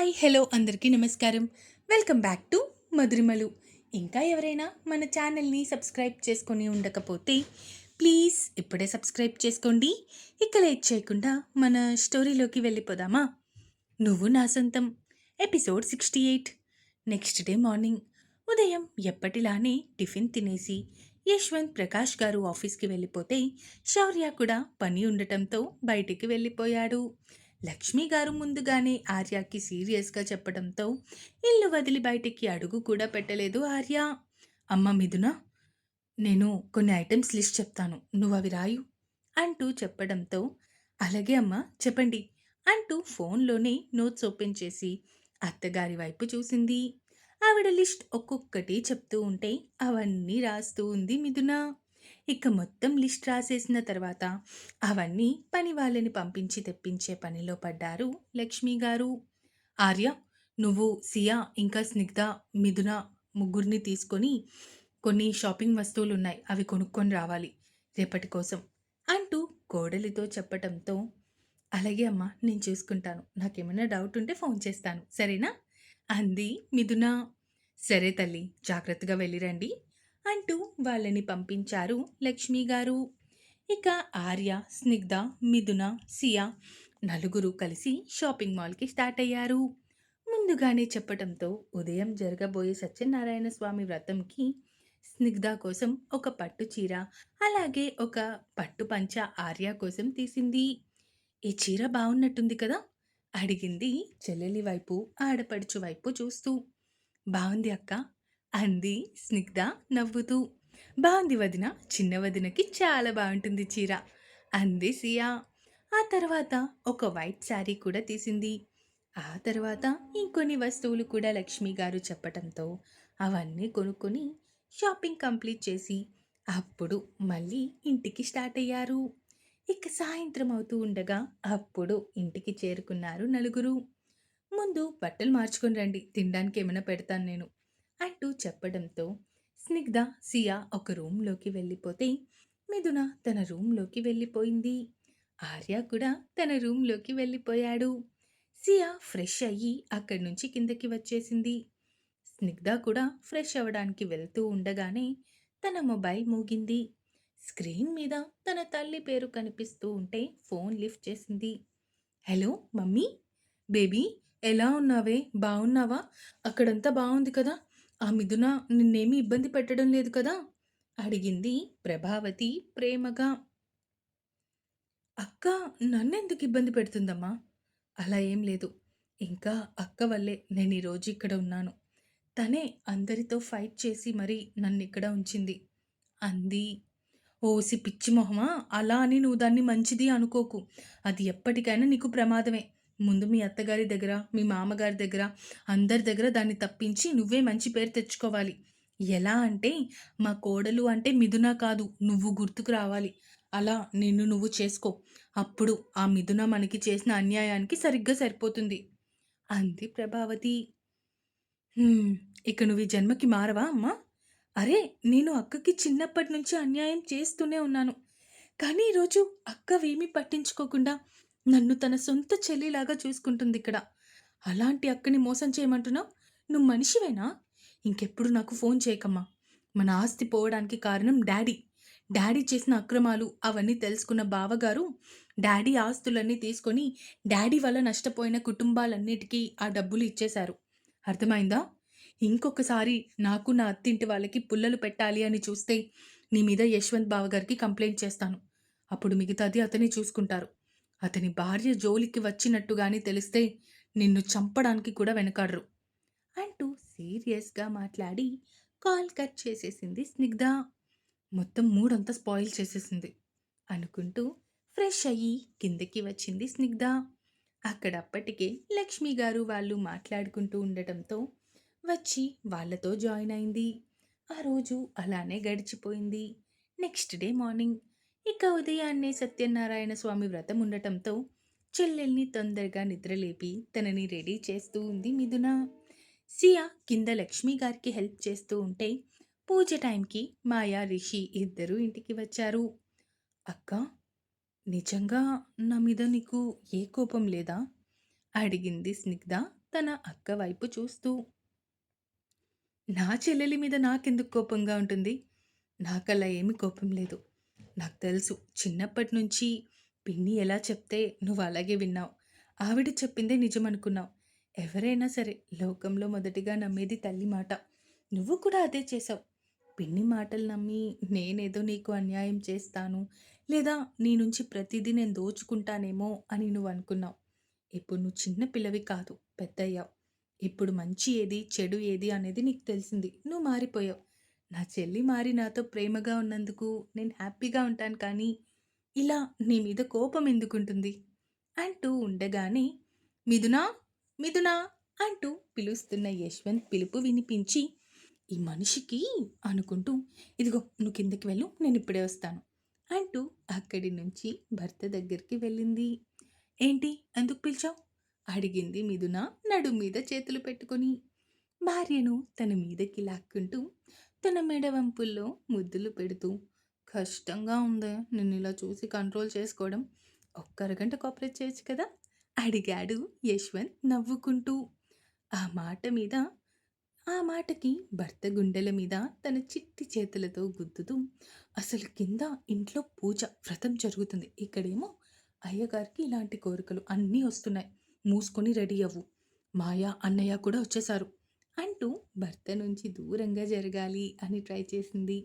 Hi hello అందరికీ నమస్కారం. Welcome back to Madhurimalu. ఇంకా ఎవరైనా మన ఛానల్ని సబ్స్క్రైబ్ చేసుకొని ఉండకపోతే ప్లీజ్ ఇప్పుడే సబ్స్క్రైబ్ చేసుకోండి. ఇక లేట్ చేయకుండా మన స్టోరీలోకి వెళ్ళిపోదామా? నువ్వు నా సొంతం ఎపిసోడ్ 68. నెక్స్ట్ డే మార్నింగ్ ఉదయం ఎప్పటిలానే టిఫిన్ తినేసి యశ్వంత్ ప్రకాష్ గారు ఆఫీస్కి వెళ్ళిపోతే శౌర్య కూడా పని ఉండటంతో బయటికి వెళ్ళిపోయాడు. లక్ష్మి గారు ముందుగానే ఆర్యకి సీరియస్గా చెప్పడంతో ఇల్లు వదిలి బయటికి అడుగు కూడా పెట్టలేదు ఆర్య. అమ్మ మిథున, నేను కొన్ని ఐటమ్స్ లిస్ట్ చెప్తాను, నువ్వు అవి రాయు అంటూ చెప్పడంతో అలాగే అమ్మ చెప్పండి అంటూ ఫోన్లోనే నోట్స్ ఓపెన్ చేసి అత్తగారి వైపు చూసింది. ఆవిడ లిస్ట్ ఒక్కొక్కటి చెప్తూ ఉంటే అవన్నీ రాస్తూ ఉంది మిథున. ఇక మొత్తం లిస్ట్ రాసేసిన తర్వాత అవన్నీ పని వాళ్ళని పంపించి తెప్పించే పనిలో పడ్డారు లక్ష్మి గారు. ఆర్య, నువ్వు సియా ఇంకా స్నిగ్ధ మిథున ముగ్గురిని తీసుకొని కొన్ని షాపింగ్ వస్తువులు ఉన్నాయి, అవి కొనుక్కొని రావాలి రేపటి కోసం అంటూ కోడలితో చెప్పటంతో అలాగే అమ్మా నేను చూసుకుంటాను, నాకేమైనా డౌట్ ఉంటే ఫోన్ చేస్తాను సరేనా అంది మిథున. సరే తల్లి, జాగ్రత్తగా వెళ్ళిరండి అంటూ వాళ్ళని పంపించారు లక్ష్మి గారు. ఇక ఆర్య, స్నిగ్ధ, మిథున, సియా నలుగురు కలిసి షాపింగ్ మాల్కి స్టార్ట్ అయ్యారు. ముందుగానే చెప్పడంతో ఉదయం జరగబోయే సత్యనారాయణ స్వామి వ్రతంకి స్నిగ్ధ కోసం ఒక పట్టు చీర, అలాగే ఒక పట్టు పంచ ఆర్య కోసం తీసింది. ఈ చీర బాగున్నట్టుంది కదా అడిగింది చెల్లెలి వైపు ఆడపడుచు వైపు చూస్తూ. బాగుంది అక్క అంది స్నిగ్ధ నవ్వుతూ. బాగుంది వదిన, చిన్న వదినకి చాలా బాగుంటుంది చీర అంది సియా. ఆ తర్వాత ఒక వైట్ శారీ కూడా తీసింది. ఆ తర్వాత ఇంకొన్ని వస్తువులు కూడా లక్ష్మి గారు చెప్పటంతో అవన్నీ కొనుక్కొని షాపింగ్ కంప్లీట్ చేసి అప్పుడు మళ్ళీ ఇంటికి స్టార్ట్ అయ్యారు. ఇక సాయంత్రం అవుతూ ఉండగా అప్పుడు ఇంటికి చేరుకున్నారు నలుగురు. ముందు బట్టలు మార్చుకొని రండి, తినడానికి ఏమైనా పెడతాను నేను అంటూ చెప్పడంతో స్నిగ్ధ, సియా ఒక రూమ్లోకి వెళ్ళిపోతే మిథున తన రూమ్లోకి వెళ్ళిపోయింది. ఆర్య కూడా తన రూమ్లోకి వెళ్ళిపోయాడు. సియా ఫ్రెష్ అయ్యి అక్కడి నుంచి కిందకి వచ్చేసింది. స్నిగ్ధ కూడా ఫ్రెష్ అవ్వడానికి వెళ్తూ ఉండగానే తన మొబైల్ మోగింది. స్క్రీన్ మీద తన తల్లి పేరు కనిపిస్తూ ఉంటే ఫోన్ లిఫ్ట్ చేసింది. హలో మమ్మీ, బేబీ ఎలా ఉన్నావే, బాగున్నావా? అక్కడంతా బాగుంది కదా? ఆ మిథున నిన్నేమీ ఇబ్బంది పెట్టడం లేదు కదా అడిగింది ప్రభావతి ప్రేమగా. అక్క నన్నెందుకు ఇబ్బంది పెడుతుందమ్మా? అలా ఏం లేదు, ఇంకా అక్క వల్లే నేను ఈరోజు ఇక్కడ ఉన్నాను. తనే అందరితో ఫైట్ చేసి మరీ నన్ను ఇక్కడ ఉంచింది అంది. ఓసి పిచ్చి మొహమా, అలా అని నువ్వు దాన్ని మంచిది అనుకోకు, అది ఎప్పటికైనా నీకు ప్రమాదమే. ముందు మీ అత్తగారి దగ్గర, మీ మామగారి దగ్గర, అందరి దగ్గర దాన్ని తప్పించి నువ్వే మంచి పేరు తెచ్చుకోవాలి. ఎలా అంటే మా కోడలు అంటే మిథున కాదు, నువ్వు గుర్తుకు రావాలి. అలా నిన్ను నువ్వు చేసుకో, అప్పుడు ఆ మిథున మనకి చేసిన అన్యాయానికి సరిగ్గా సరిపోతుంది అంది ప్రభావతి. హ్మ్. ఇక నువ్వు ఈ జన్మకి మారవా అమ్మా? అరే! నేను అక్కకి చిన్నప్పటి నుంచి అన్యాయం చేస్తూనే ఉన్నాను. కానీ ఈరోజు అక్కవేమీ పట్టించుకోకుండా నన్ను తన సొంత చెల్లిలాగా చూసుకుంటుందిక్కడ. అలాంటి అక్కని మోసం చేయమంటున్నావు? నువ్వు మనిషివేనా? ఇంకెప్పుడు నాకు ఫోన్ చేయకమ్మా. మన ఆస్తి పోవడానికి కారణం డాడీ. డాడీ చేసిన అక్రమాలు అవన్నీ తెలుసుకున్న బావగారు డాడీ ఆస్తులన్నీ తీసుకొని డాడీ వల్ల నష్టపోయిన కుటుంబాలన్నిటికీ ఆ డబ్బులు ఇచ్చేశారు. అర్థమైందా? ఇంకొకసారి నాకు నా అత్తింటి వాళ్ళకి పుల్లలు పెట్టాలి అని చూస్తే నీ మీద యశ్వంత్ బావగారికి కంప్లైంట్ చేస్తాను. అప్పుడు మిగతాది అతనే చూసుకుంటారు. అతని భార్య జోలికి వచ్చినట్టుగాని తెలిస్తే నిన్ను చంపడానికి కూడా వెనకాడరు అంటూ సీరియస్గా మాట్లాడి కాల్ కట్ చేసేసింది స్నిగ్ధ. మొత్తం మూడంతా స్పాయిల్ చేసేసింది అనుకుంటూ ఫ్రెష్ అయ్యి కిందకి వచ్చింది స్నిగ్ధ. అక్కడప్పటికే లక్ష్మి గారు వాళ్ళు మాట్లాడుకుంటూ ఉండటంతో వచ్చి వాళ్ళతో జాయిన్ అయింది. ఆ రోజు అలానే గడిచిపోయింది. నెక్స్ట్ డే మార్నింగ్ ఇక ఉదయాన్నే సత్యనారాయణ స్వామి వ్రతం ఉండటంతో చెల్లెల్ని తొందరగా నిద్రలేపి తనని రెడీ చేస్తూ ఉంది మిథున. సియా కింద లక్ష్మి గారికి హెల్ప్ చేస్తూ ఉంటే పూజ టైంకి మాయా, రిషి ఇద్దరూ ఇంటికి వచ్చారు. అక్క, నిజంగా నా మీద నీకు ఏ కోపం లేదా అడిగింది స్నిగ్ధ తన అక్క వైపు చూస్తూ. నా చెల్లెలి మీద నాకెందుకు కోపంగా ఉంటుంది? నాకలా ఏమి కోపం లేదు. నాకు తెలుసు చిన్నప్పటి నుంచి పిన్ని ఎలా చెప్తే నువ్వు అలాగే విన్నావు. ఆవిడ చెప్పిందే నిజమనుకున్నావు. ఎవరైనా సరే లోకంలో మొదటిగా నమ్మేది తల్లి మాట. నువ్వు కూడా అదే చేశావు. పిన్ని మాటలు నమ్మి నేనేదో నీకు అన్యాయం చేస్తాను, లేదా నీ నుంచి ప్రతిదీ నేను దోచుకుంటానేమో అని నువ్వు అనుకున్నావు. ఇప్పుడు నువ్వు చిన్న పిల్లవి కాదు, పెద్దయ్యావు. ఇప్పుడు మంచి ఏది, చెడు ఏది అనేది నీకు తెలిసింది. నువ్వు మారిపోయావు. నా చెల్లి మారి నాతో ప్రేమగా ఉన్నందుకు నేను హ్యాపీగా ఉంటాను కానీ, ఇలా నీ మీద కోపం ఎందుకుంటుంది? అంటూ ఉండగానే, మిథునా, మిథునా అంటూ పిలుస్తున్న యశ్వంత్ పిలుపు వినిపించి, ఈ మనిషికి అనుకుంటూ, ఇదిగో నువ్వు కిందకి వెళ్ళు, నేనిప్పుడే వస్తాను అంటూ అక్కడి నుంచి భర్త దగ్గరికి వెళ్ళింది. ఏంటి? ఎందుకు పిలిచావు? అడిగింది మిథున నడుం మీద చేతులు పెట్టుకొని. భార్యను తన మీదకి లాక్కుంటూ తన మెడ వంపుల్లో ముద్దులు పెడుతూ. కష్టంగా ఉందే నిన్నిలా చూసి కంట్రోల్ చేసుకోవడం. ఒక్క అరగంట కోఆపరేట్ చేయొచ్చు కదా? అడిగాడు యశ్వంత్ నవ్వుకుంటూ. ఆ మాట మీద ఆ మాటకి భర్త గుండెల మీద తన చిట్టి చేతులతో గుద్దుతూ, అసలు కింద ఇంట్లో పూజ వ్రతం జరుగుతుంది. ఇక్కడేమో అయ్యగారికి ఇలాంటి కోరికలు అన్నీ వస్తున్నాయి. మూసుకొని రెడీ అవ్వు. మాయ, అన్నయ్య కూడా వచ్చేశారు అంటూ భర్త నుంచి దూరంగా జరగాలి అని ట్రై చేసింది.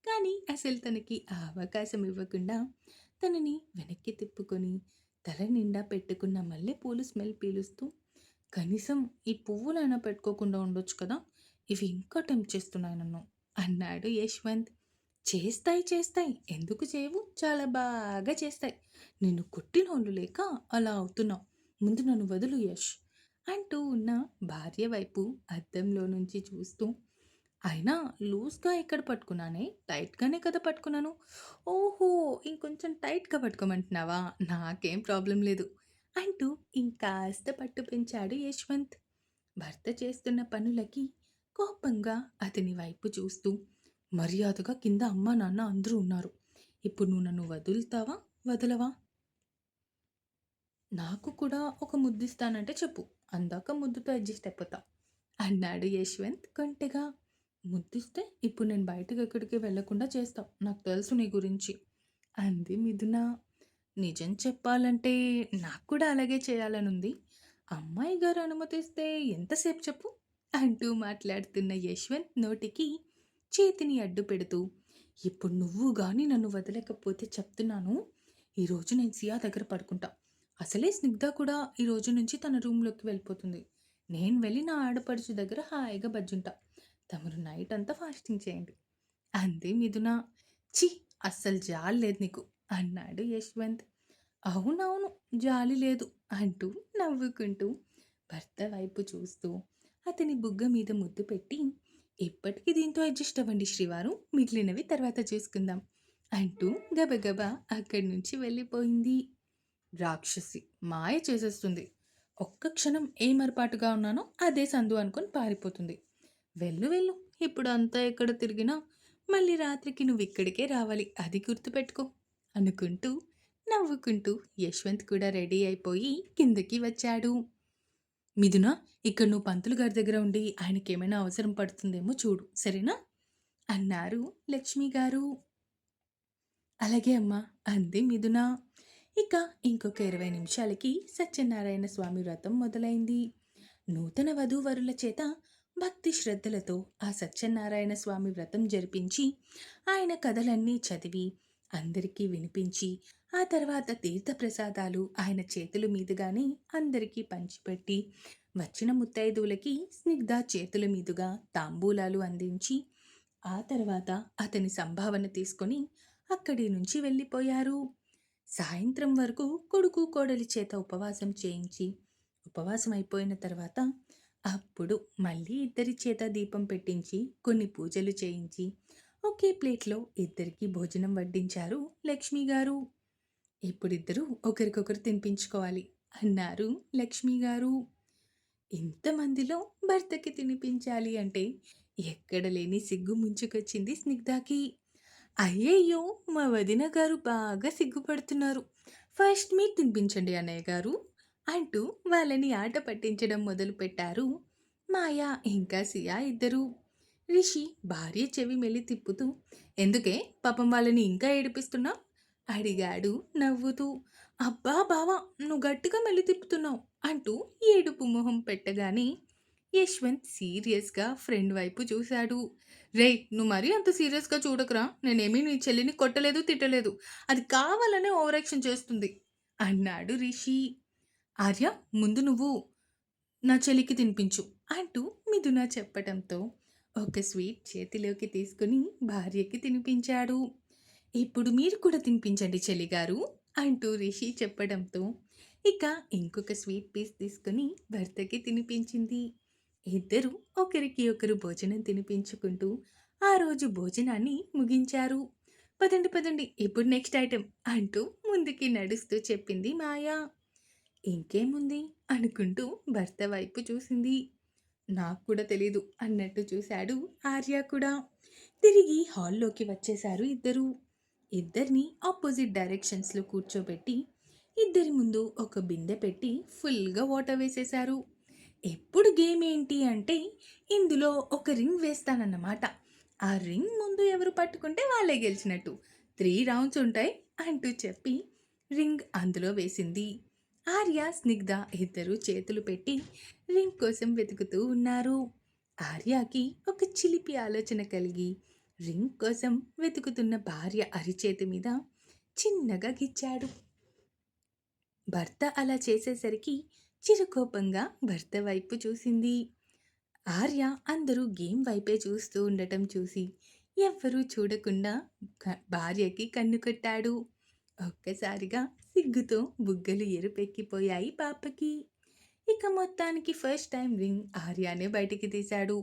కానీ అసలు తనకి ఆ అవకాశం ఇవ్వకుండా తనని వెనక్కి తిప్పుకొని తల నిండా పెట్టుకున్న మల్లెపూలు స్మెల్ పీలుస్తూ, కనీసం ఈ పువ్వులైనా పెట్టుకోకుండా ఉండొచ్చు కదా! ఇవి ఇంకా టెంప్ట్ చేస్తున్నాయి నన్ను అన్నాడు యశ్వంత్. చేస్తాయి చేస్తాయి. ఎందుకు చేయవు? చాలా బాగా చేస్తాయి. నిన్ను కొట్టినోళ్ళు లేక అలా అవుతున్నావు. ముందు నన్ను వదులు యష్ అంటూ ఉన్న భార్య వైపు అద్దంలో నుంచి చూస్తూ, అయినా లూజ్‌గా ఎక్కడ పట్టుకున్నానే? టైట్‌గానే కదా పట్టుకున్నాను. ఓహో! ఇంకొంచెం టైట్‌గా పట్టుకోమంటున్నావా? నాకేం ప్రాబ్లమ్ లేదు అంటూ ఇంకాస్త పట్టు పెంచాడు యశ్వంత్. భర్త చేస్తున్న పనులకి కోపంగా అతని వైపు చూస్తూ, మర్యాదగా కింద అమ్మా, నాన్న అందరూ ఉన్నారు. ఇప్పుడు నువ్వు నన్ను వదులుతావా? వదలవా? నాకు కూడా ఒక ముద్దిస్తానంటే చెప్పు. అందాక ముద్దుతో అడ్జస్ట్ అయిపోతా అన్నాడు యశ్వంత్ కొంటెగా. ముద్దిస్తే ఇప్పుడు నేను బయటకెక్కడికి వెళ్ళకుండా చేస్తావు. నాకు తెలుసు నీ గురించి అంది మిథున. నిజం చెప్పాలంటే నాకు కూడా అలాగే చేయాలనుంది. అమ్మాయి గారు అనుమతిస్తే ఎంతసేపు చెప్పు అంటూ మాట్లాడుతున్న యశ్వంత్ నోటికి చేతిని అడ్డు పెడుతూ, ఇప్పుడు నువ్వు గాని నన్ను వదలకపోతే చెప్తున్నాను, ఈరోజు నేను సియా దగ్గర పడుకుంటా. అసలే స్నిగ్ధ కూడా ఈ రోజు నుంచి తన రూమ్‌లోకి వెళ్ళిపోతుంది. నేను వెళ్ళి నా ఆడపడుచు దగ్గర హాయిగా బజ్జుంటా. తమరు నైట్ అంతా ఫాస్టింగ్ చేయండి అంది మిథున. ఛీ! అస్సలు జాలి లేదు నీకు అన్నాడు యశ్వంత్. అవునవును, జాలి లేదు అంటూ నవ్వుకుంటూ భర్త వైపు చూస్తూ అతని బుగ్గ మీద ముద్దు పెట్టి, ఇప్పటికి దీంతో అడ్జస్ట్ అవ్వండి శ్రీవారు, మిగిలినవి తర్వాత చూసుకుందాం అంటూ గబగబా అక్కడి నుంచి వెళ్ళిపోయింది. రాక్షసి మాయ చేసేస్తుంది. ఒక్క క్షణం ఏ మరపాటుగా ఉన్నానో అదే సందు అనుకొని పారిపోతుంది. వెళ్ళు వెళ్ళు, ఇప్పుడు అంతా ఎక్కడ తిరిగినా మళ్ళీ రాత్రికి నువ్వు ఇక్కడికే రావాలి, అది గుర్తుపెట్టుకో అనుకుంటూ నవ్వుకుంటూ యశ్వంత్ కూడా రెడీ అయిపోయి కిందకి వచ్చాడు. మిథున, ఇక్కడ నువ్వు పంతులు గారి దగ్గర ఉండి ఆయనకేమైనా అవసరం పడుతుందేమో చూడు, సరేనా అన్నారు లక్ష్మి గారు. అలాగే అమ్మా అంది మిథున. ఇక ఇంకొక 20 నిమిషాలకి సత్యనారాయణ స్వామి వ్రతం మొదలైంది. నూతన వధూవరుల చేత భక్తి శ్రద్ధలతో ఆ సత్యనారాయణ స్వామి వ్రతం జరిపించి ఆయన కథలన్నీ చదివి అందరికీ వినిపించి ఆ తర్వాత తీర్థప్రసాదాలు ఆయన చేతుల మీదుగానే అందరికీ పంచిపెట్టి వచ్చిన ముత్తైదువులకి స్నిగ్ధ చేతుల మీదుగా తాంబూలాలు అందించి ఆ తర్వాత అతని సంభావన తీసుకొని అక్కడి నుంచి వెళ్ళిపోయారు. సాయంత్రం వరకు కొడుకు కోడలి చేత ఉపవాసం చేయించి ఉపవాసం అయిపోయిన తర్వాత అప్పుడు మళ్ళీ ఇద్దరి చేత దీపం పెట్టించి కొన్ని పూజలు చేయించి ఒకే ప్లేట్లో ఇద్దరికి భోజనం వడ్డించారు లక్ష్మి గారు. ఇప్పుడిద్దరూ ఒకరికొకరు తినిపించుకోవాలి అన్నారు లక్ష్మి గారు. ఇంతమందిలో భర్తకి తినిపించాలి అంటే ఎక్కడ లేని సిగ్గు ముంచుకొచ్చింది స్నిగ్ధకి. అయ్యయ్యో! మా వదిన గారు బాగా సిగ్గుపడుతున్నారు. ఫస్ట్ మీరు తినిపించండి అన్నయ్య గారు అంటూ వాళ్ళని ఆట పట్టించడం మొదలుపెట్టారు మాయా ఇంకా సియా ఇద్దరు. రిషి భార్య చెవి మెల్లి తిప్పుతూ, ఎందుకే పాపం వాళ్ళని ఇంకా ఏడిపిస్తున్నావు అడిగాడు నవ్వుతూ. అబ్బా బావా, నువ్వు గట్టిగా మెల్లి తిప్పుతున్నావు అంటూ ఏడుపు మొహం పెట్టగానే యశ్వంత్ సీరియస్గా ఫ్రెండ్ వైపు చూశాడు. రేయ్, నువ్వు మరీ అంత సీరియస్గా చూడకురా, నేనేమీ నీ చెల్లిని కొట్టలేదు తిట్టలేదు, అది కావాలనే ఓవరాక్షన్ చేస్తుంది అన్నాడు రిషి. ఆర్య, ముందు నువ్వు నా చెల్లికి తినిపించు అంటూ మిథున చెప్పటంతో ఒక స్వీట్ చేతిలోకి తీసుకుని భార్యకి తినిపించాడు. ఇప్పుడు మీరు కూడా తినిపించండి చెల్లిగారు అంటూ రిషి చెప్పడంతో ఇక ఇంకొక స్వీట్ పీస్ తీసుకుని భర్తకి తినిపించింది. ఇద్దరు ఒకరికి ఒకరు భోజనం తినిపించుకుంటూ ఆ రోజు భోజనాన్ని ముగించారు. పదండి పదండి, ఇప్పుడు నెక్స్ట్ ఐటెం అంటూ ముందుకి నడుస్తూ చెప్పింది మాయా. ఇంకేముంది అనుకుంటూ భర్త వైపు చూసింది. నాకు కూడా తెలీదు అన్నట్టు చూశాడు ఆర్య కూడా. తిరిగి హాల్లోకి వచ్చేశారు ఇద్దరు. ఇద్దరిని ఆపోజిట్ డైరెక్షన్స్లో కూర్చోబెట్టి ఇద్దరి ముందు ఒక బిందె పెట్టి ఫుల్గా వాటర్ వేసేశారు. ఎప్పుడు గేమ్ ఏంటి అంటే ఇందులో ఒక రింగ్ వేస్తానన్నమాట. ఆ రింగ్ ముందు ఎవరు పట్టుకుంటే వాళ్ళే గెలిచినట్టు. 3 రౌండ్స్ ఉంటాయి అంటూ చెప్పి రింగ్ అందులో వేసింది. ఆర్య, స్నిగ్ధ ఇద్దరు చేతులు పెట్టి రింగ్ కోసం వెతుకుతూ ఉన్నారు. ఆర్యకి ఒక చిలిపి ఆలోచన కలిగి రింగ్ కోసం వెతుకుతున్న భార్య అరిచేతి మీద చిన్నగా గిచ్చాడు. భర్త అలా చేసేసరికి చిరుకోపంగా భర్త వైపు చూసింది. ఆర్య అందరూ గేమ్ వైపే చూస్తూ ఉండటం చూసి ఎవ్వరూ చూడకుండా భార్యకి కన్ను కొట్టాడు. ఒక్కసారిగా సిగ్గుతో బుగ్గలు ఎరుపెక్కిపోయాయి పాపకి. ఇక మొత్తానికి ఫస్ట్ టైం రింగ్ ఆర్యానే బయటికి తీశాడు.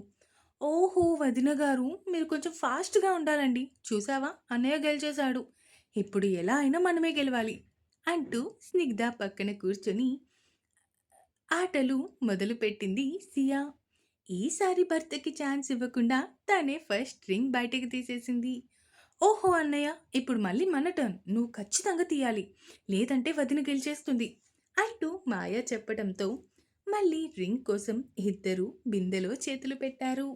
ఓహో వదిన గారు, మీరు కొంచెం ఫాస్ట్గా ఉండాలండి. చూసావా, అన్నయ్య గెలిచేశాడు. ఇప్పుడు ఎలా అయినా మనమే గెలవాలి అంటూ స్నిగ్ధ పక్కన కూర్చొని ఆటలు మొదలుపెట్టింది సియా. ఈసారి భర్తకి ఛాన్స్ ఇవ్వకుండా తనే ఫస్ట్ రింగ్ బయటికి తీసేసింది. ఓహో అన్నయ్య, ఇప్పుడు మళ్ళీ మన టర్న్, నువ్వు ఖచ్చితంగా తీయాలి, లేదంటే వదిన గెలిచేస్తుంది అంటూ మాయ చెప్పడంతో మళ్ళీ రింగ్ కోసం ఇద్దరు బిందెలో చేతులు పెట్టారు.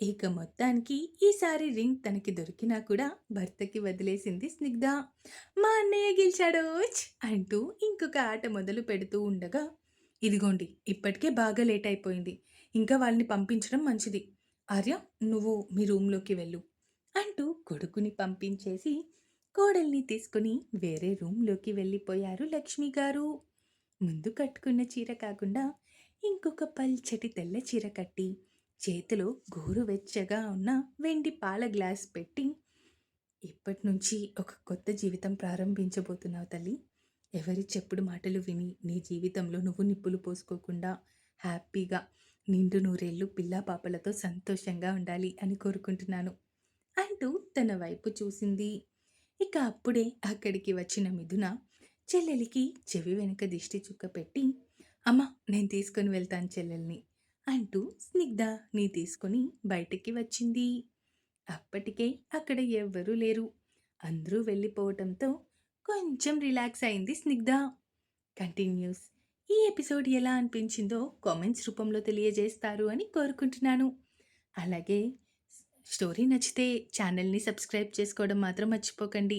ఇక మొత్తానికి ఈసారి రింగ్ తనకి దొరికినా కూడా భర్తకి వదిలేసింది స్నిగ్ధ. మా అన్నయ్య గెలిచాడోచ్ అంటూ ఇంకొక ఆట మొదలు పెడుతూ ఉండగా, ఇదిగోండి ఇప్పటికే బాగా లేట్ అయిపోయింది, ఇంకా వాళ్ళని పంపించడం మంచిది. ఆర్య, నువ్వు మీ రూమ్లోకి వెళ్ళు అంటూ కొడుకుని పంపించేసి కోడల్ని తీసుకుని వేరే రూమ్లోకి వెళ్ళిపోయారు లక్ష్మి గారు. ముందు కట్టుకున్న చీర కాకుండా ఇంకొక పల్చటి తెల్ల చీర కట్టి చేతిలో గోరువెచ్చగా ఉన్న వెండి పాల గ్లాస్ పెట్టి, ఇప్పటి నుంచి ఒక కొత్త జీవితం ప్రారంభించబోతున్నావు తల్లి. ఎవరి చెప్పుడు మాటలు విని నీ జీవితంలో నువ్వు నిప్పులు పోసుకోకుండా హ్యాపీగా నిండు నూరేళ్ళు పిల్లా పాపలతో సంతోషంగా ఉండాలి అని కోరుకుంటున్నాను అంటూ తన వైపు చూసింది. ఇక అప్పుడే అక్కడికి వచ్చిన మిథున చెల్లెలికి చెవి వెనుక దిష్టి చుక్క పెట్టి, అమ్మ నేను తీసుకొని వెళ్తాను చెల్లెల్ని అంటూ స్నిగ్ధని తీసుకొని బయటికి వచ్చింది. అప్పటికే అక్కడ ఎవ్వరూ లేరు. అందరూ వెళ్ళిపోవటంతో కొంచెం రిలాక్స్ అయింది స్నిగ్ధ. కంటిన్యూస్. ఈ ఎపిసోడ్ ఎలా అనిపించిందో కామెంట్స్ రూపంలో తెలియజేస్తారు అని కోరుకుంటున్నాను. అలాగే స్టోరీ నచ్చితే ఛానల్ని సబ్స్క్రైబ్ చేసుకోవడం మాత్రం మర్చిపోకండి.